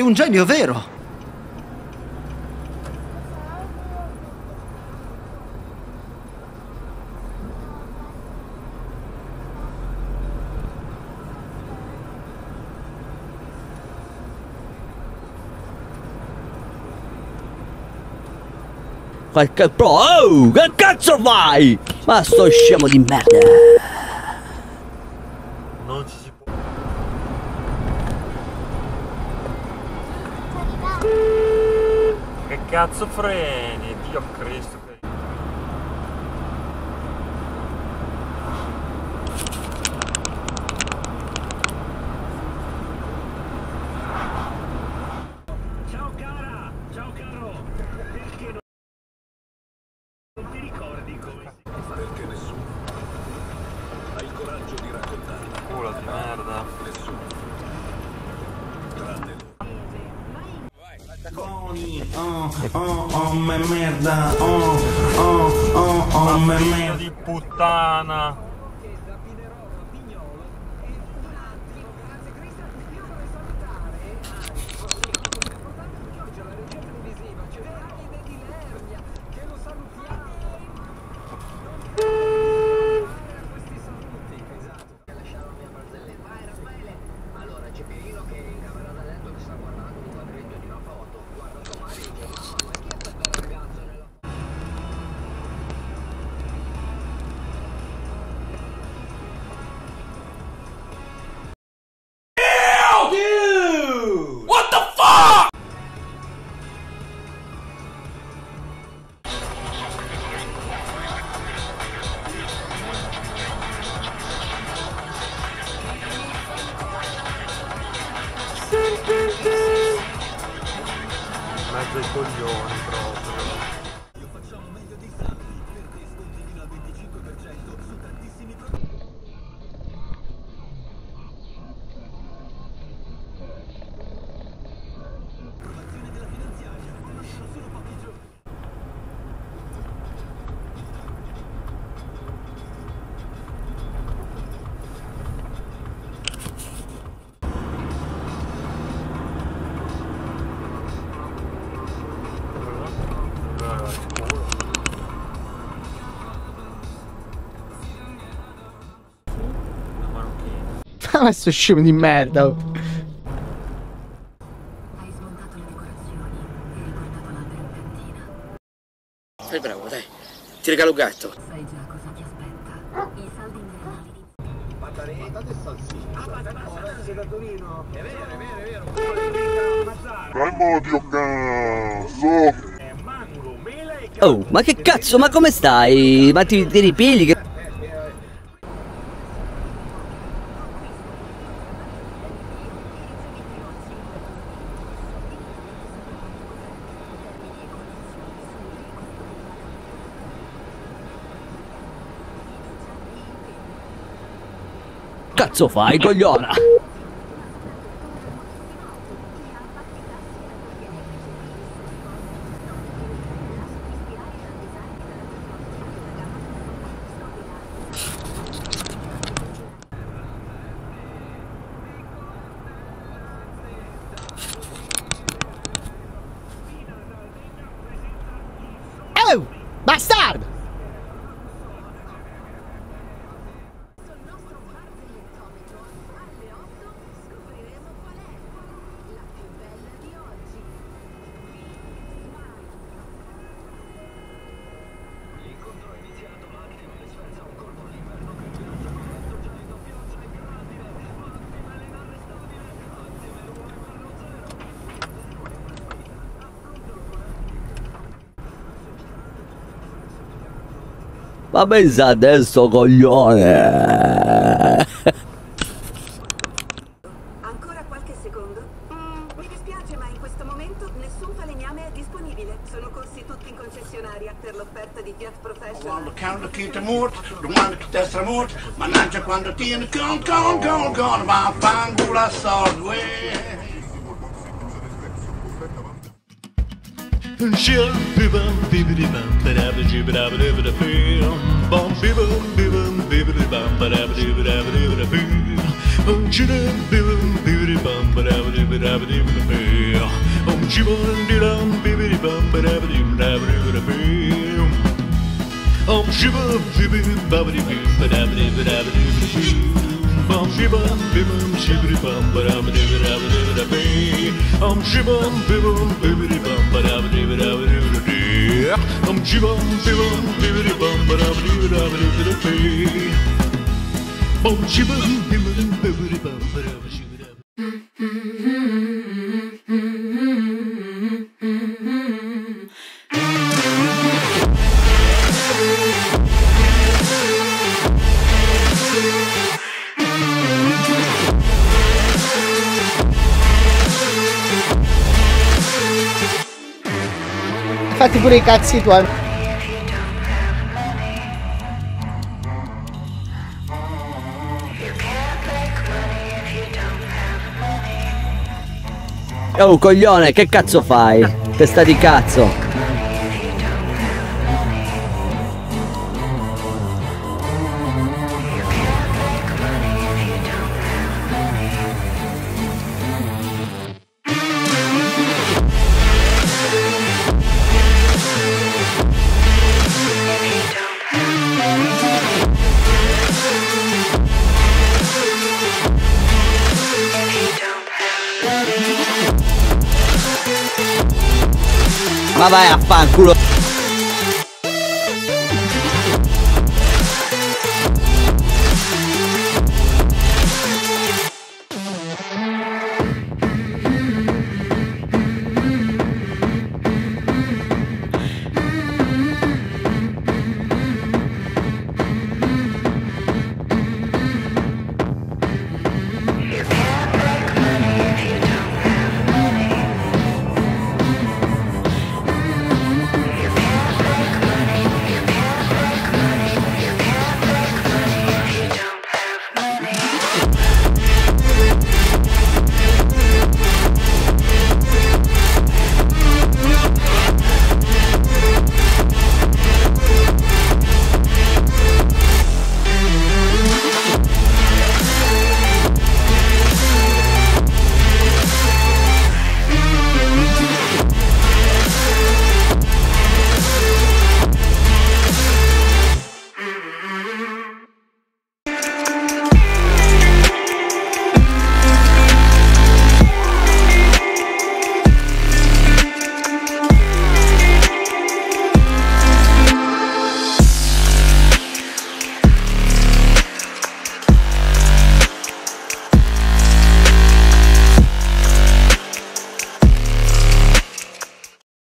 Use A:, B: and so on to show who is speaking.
A: Sei un genio vero.
B: Qualche oh, che cazzo fai? Ma sto scemo di merda.
C: Non ci si può. Che cazzo freni? Dio Cristo.
D: Ciao cara, ciao caro. Perché non ti ricordi come?
E: Perché nessuno ha il coraggio di raccontarla.
C: Culo di merda.
E: Nessuno. Tranne
F: Oh, me merda, me
C: Figlio
F: merda.
C: di puttana. Mezzo ai coglioni proprio.
E: io facciamo meglio dei santi perché sconti fino al 25% su tantissimi prodotti. Approvazione della finanziaria, mancano solo pochi giorni.
B: Ma sto scemo di merda.
G: Hai smontato le decorazioni e riportato l'albero in cantina.
B: Sei bravo, dai. Ti regalo un gatto.
G: Sai già cosa ti aspetta. I saldi invernali di...
D: Patate e salsiccia. Patate da Torino. È vero.
H: Calmati, cazzo!
D: Mango, mela e
B: Oh, ma che cazzo, ma come stai? Ma ti ripigli che... Cazzo fai, cogliona? Oh, bastardo! Ma pensa adesso, coglione!
I: Ancora qualche secondo? Mi dispiace, ma in questo momento nessun falegname è disponibile. Sono corsi tutti in concessionaria per l'offerta di Fiat Professional.
F: Quando cambia chi ti morto, domani chi testa morto, mannaggia quando tieni con, va fango la sorte.
A: Fatti pure i cazzi tuoi.
B: Oh coglione, che cazzo fai? Testa di cazzo. Ma vai a fanculo.